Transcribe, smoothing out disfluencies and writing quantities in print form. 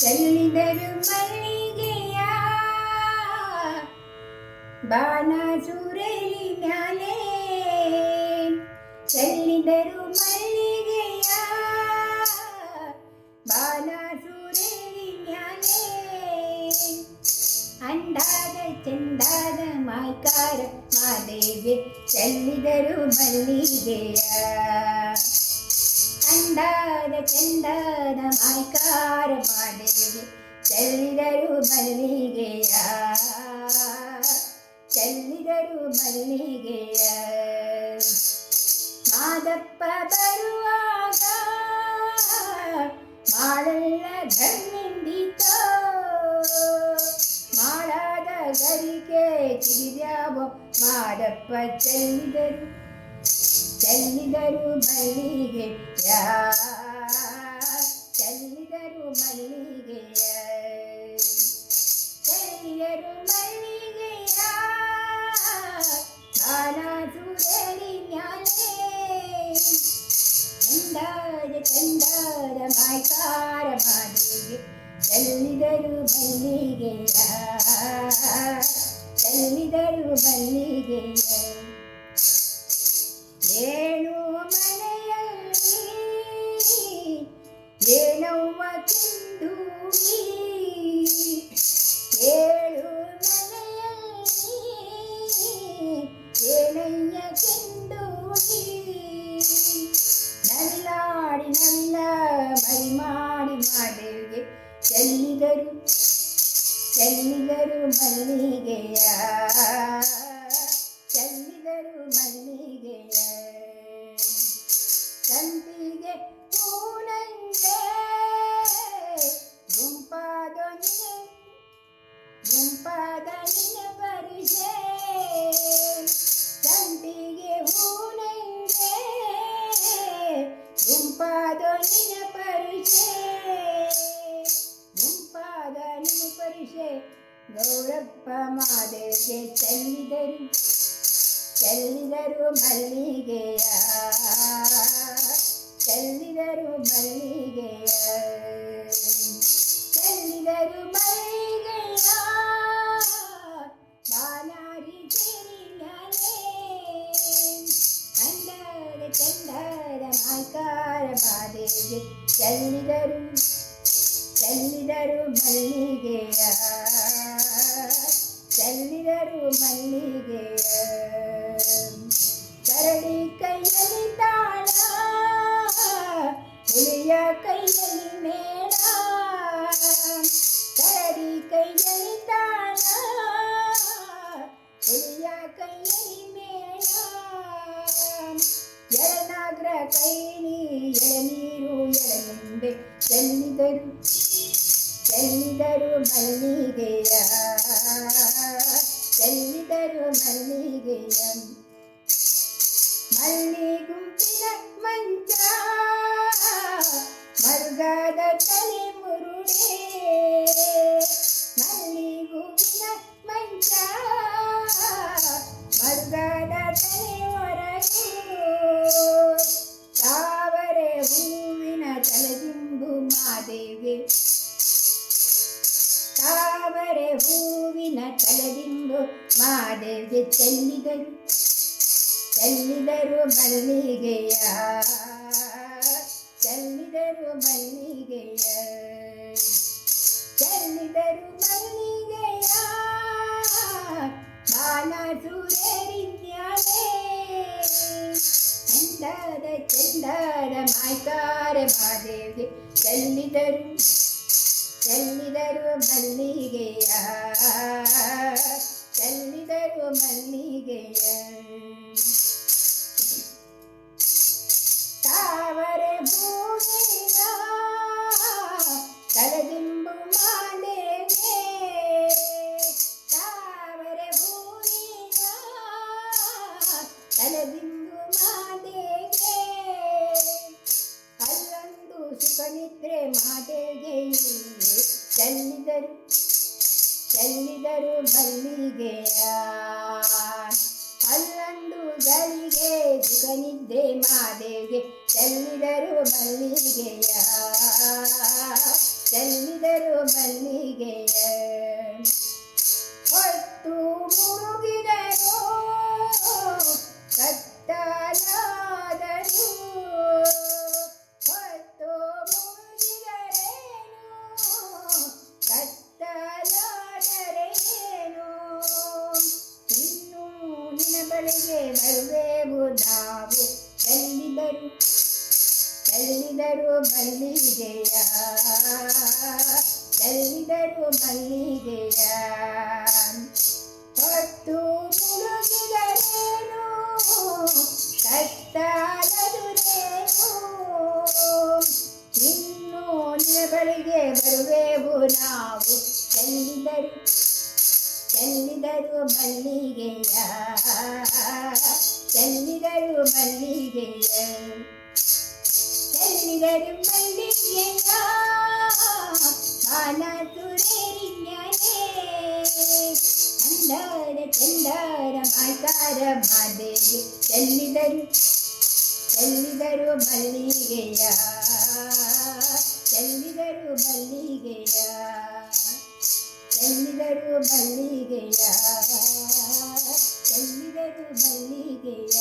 ಚೆಲ್ಲಿದರು ಮಲ್ಲಿಗೆಯ ಬಾಣ ಸುರೇಲಿ ಮ್ಯಾಲೆ, ಚೆಲ್ಲಿದರು ಮಲ್ಲಿಗೆಯ ಬಾಣ ಸುರೇಲಿ ಮ್ಯಾಲೆ. ಅಂದಾದ ಚಂದಾದ ಮಾಯ್ಕಾರ ಮಾದೇವಿ ಚೆಲ್ಲಿದರು ಮಲ್ಲಿಗೆಯ. ಅಂದಾದ ಚಂದಾದ ಮಾಯ್ಕಾರ ಮಾದೇವಿ ಚೆಲ್ಲಿದರು ಮಲ್ಲಿಗೆಯ, ಚೆಲ್ಲಿದರು ಮಲ್ಲಿಗೆಯ. ಮಾದಪ್ಪ ಬರುವಾಗ ಮಾಳೆಲ್ಲ ಧನ್ನಿಂದಿತೋ, ಮಾಳಾದ ಗರಿಕೆ ಕಿರಿಯಾವೋ ಮಾದಪ್ಪ ಚೆಲ್ಲಿದರು, ಚೆಲ್ಲಿದರು ಮಲ್ಲಿಗೆಯ, ಚೆಲ್ಲಿದರು ಮಲ್ಲಿಗೆಯ, ಚೆಲ್ಲಿದರು ಮಲ್ಲಿಗೆಯ ಬಾಣ ಸುರೇಲಿ ಮ್ಯಾಲೆ. ಚಂದಾದ ಚಂದಾದ ಮಾಯ್ಕಾರ ಮಾದೇವಿ ಚೆಲ್ಲಿದರು ಮಲ್ಲಿಗೆಯ, ಚೆಲ್ಲಿದರು ಮಲ್ಲಿಗೆಯ. ಏಳು ಮನೆಯಲ್ಲಿ ಏನವ್ವ ಕಿಂದೂಡಿ, ಏಳು ಮನೆಯಲ್ಲಿ ಏನಯ್ಯ ಕಿಂದೂಡಿ. ನಲ್ಲಾಡಿ ನಲ್ಲ ಮರಿ ಮಾಡಿ ಮಾದೇವಿಗೆ ಚೆಲ್ಲಿದರು, ಚೆಲ್ಲಿದರು ಮಲ್ಲಿಗೆಯ, ಚೆಲ್ಲಿದರು ಮಲ್ಲಿಗೆಯ. ಸಂಪಿಗೆ ಹೂನಂಗೆ ಗುಂಪಾದೊಂದಿಗೆ, ಗುಂಪಾದ ನಿನ್ನ ಪರಿಚೆ. ಸಂಪಿಗೆ ಹೂನಂಗೆ ಗುಂಪಾದ ನಿನ್ನ ಪರಿಚೆ, ಗುಂಪಾದ ನಿನ್ನ ಪರಿಚೆ. ಗೌರಪ್ಪ ಮಾದೇವಿಗೆ ಚೆಲ್ಲಿದರು, ಚೆಲ್ಲಿದರು ಮಲ್ಲಿಗೆಯ, ಚೆಲ್ಲಿದರು ಮಲ್ಲಿಗೆಯ, ಚೆಲ್ಲಿದರು ಮಲ್ಲಿಗೆಯ ಬಾನಾರಿ ತೇರಿ ಮ್ಯಾಲೆ. ಅಂದಾದ ಚಂದಾದ ಮಾಯ್ಕಾರ ಮಾದೇವಿಗೆ ಚೆಲ್ಲಿದರು, ಚೆಲ್ಲಿದರು ಮಲ್ಲಿಗೆಯ, ಚೆಲ್ಲಿದರು ಮಲ್ಲಿಗೆಯ. ಕರಡಿ ಕೈಯಲ್ಲಿ ತಾಳ, ಹುಲಿಯ ಕೈಯಲ್ಲಿ ಮೇಳ, ಕರಡಿ ಕೈಯಲ್ಲಿ ತಾಳ, ಹುಲಿಯ ಕೈಯಲ್ಲಿ ಮೇಳ. ಎಳನಾಗ್ರ ಕೈಲಿ ಎಳನೀರು ಎಳನಿಂಬೆ ಚೆಲ್ಲಿದರು, ಚೆಲ್ಲಿದರು ಮಲ್ಲಿಗೆಯ, ಚೆಲ್ಲಿದರು ಮಲ್ಲಿಗೆಯ. ಮಲ್ಲಿ ಗುಂಪಿನ ಮಂಚ ಮರುಗಾದ ತಲೆ ಮುರುಡೆ, ಮಲ್ಲಿ ಗುಂಪಿನ ಮಂಚ ಮರುಗಾದ ತಲೆ ಹೊರಗು. ತಾವರೆ ಹೂವಿನ ತಲೆದಿಂಬು ಮಾದೇವಿಗೆ, ತಾವರೆ ಹೂವಿನ ತಲೆದಿಂಬು ಮಾದೇವಿಗೆ ಚೆಲ್ಲಿದರು, ಚೆಲ್ಲಿದರು ಮಲ್ಲಿಗೆಯ, ಚೆಲ್ಲಿದರು ಮಲ್ಲಿಗೆಯ, ಚೆಲ್ಲಿದರು ಮಲ್ಲಿಗೆಯ ಬಾಣ ಸುರೇಲಿ ಮ್ಯಾಲೆ. ಅಂದಾದ ಚಂದಾದ ಮಾಯ್ಕಾರ ಮಾದೇವಿಗೆ ಚೆಲ್ಲಿದರು, ಚೆಲ್ಲಿದರು ಮಲ್ಲಿಗೆಯ, ಚೆಲ್ಲಿದರು ಮಲ್ಲಿಗೆಯ. ತಾವರೆ ಹೂವಿನ ತಲೆದಿಂಬು ಮಾದೇವಿಗೆ, ತಾವರೆ ಹೂವಿನ ತಲೆದಿಂಬು ಮಾದೇವಿಗೆ. ಅಲ್ಲೊಂದು ಸುಖನಿದ್ರೆ ಮಾದೇವಿಗೆ ಚೆಲ್ಲಿದರು, ಚೆಲ್ಲಿದರು ಮಲ್ಲಿಗೆಯ. ಅಲ್ಲೊಂದು ಗಳಿಗೆ ಸುಖನಿದ್ದೆ ಮಾದೇವಿಗೆ ಚೆಲ್ಲಿದರು ಮಲ್ಲಿಗೆಯ, ಚೆಲ್ಲಿದರು ಮಲ್ಲಿಗೆಯ ಹೊತ್ತು ಮುಳುಗಿದರು ಕತ್ತಲಾದರು ಹೊತ್ತು ಮುಳುಗಿದರೇನು ಕತ್ತಲಾದರೇನು ಇನ್ನು ನಿನ್ನ ಬಳಿಗೆ ಬರುವೆವು ನಾವು ಚೆಲ್ಲಿದರು ಮಲ್ಲಿಗೆಯ ಚೆಲ್ಲಿದರು ಮಲ್ಲಿಗೆಯ ಹೊತ್ತು ಮುಳುಗಿದರೇನು ಕತ್ತಲಾದರೇನು ಇನ್ನು ನಿನ್ನ ಬಳಿಗೆ ಬರುವೆವು ನಾವು ಚೆಲ್ಲಿದರು ಮಲ್ಲಿಗೆಯ ಚೆಲ್ಲಿದರು ಮಲ್ಲಿಗೆಯ ಚೆಲ್ಲಿದರು ಮಲ್ಲಿಗೆಯ ಮಾನಸುರೇರಿഞ്ഞാലേ ಅಂದಾರ ಚಂದಾರ ಮಾತಾರ ಮಾದೇವಿ ಚೆಲ್ಲಿದರು ಮಲ್ಲಿಗೆಯ ಚೆಲ್ಲಿದರು ಮಲ್ಲಿಗೆಯ ಚೆಲ್ಲಿದರು ಮಲ್ಲಿಗೆಯ ಚೆಲ್ಲಿದರು ಮಲ್ಲಿಗೆಯ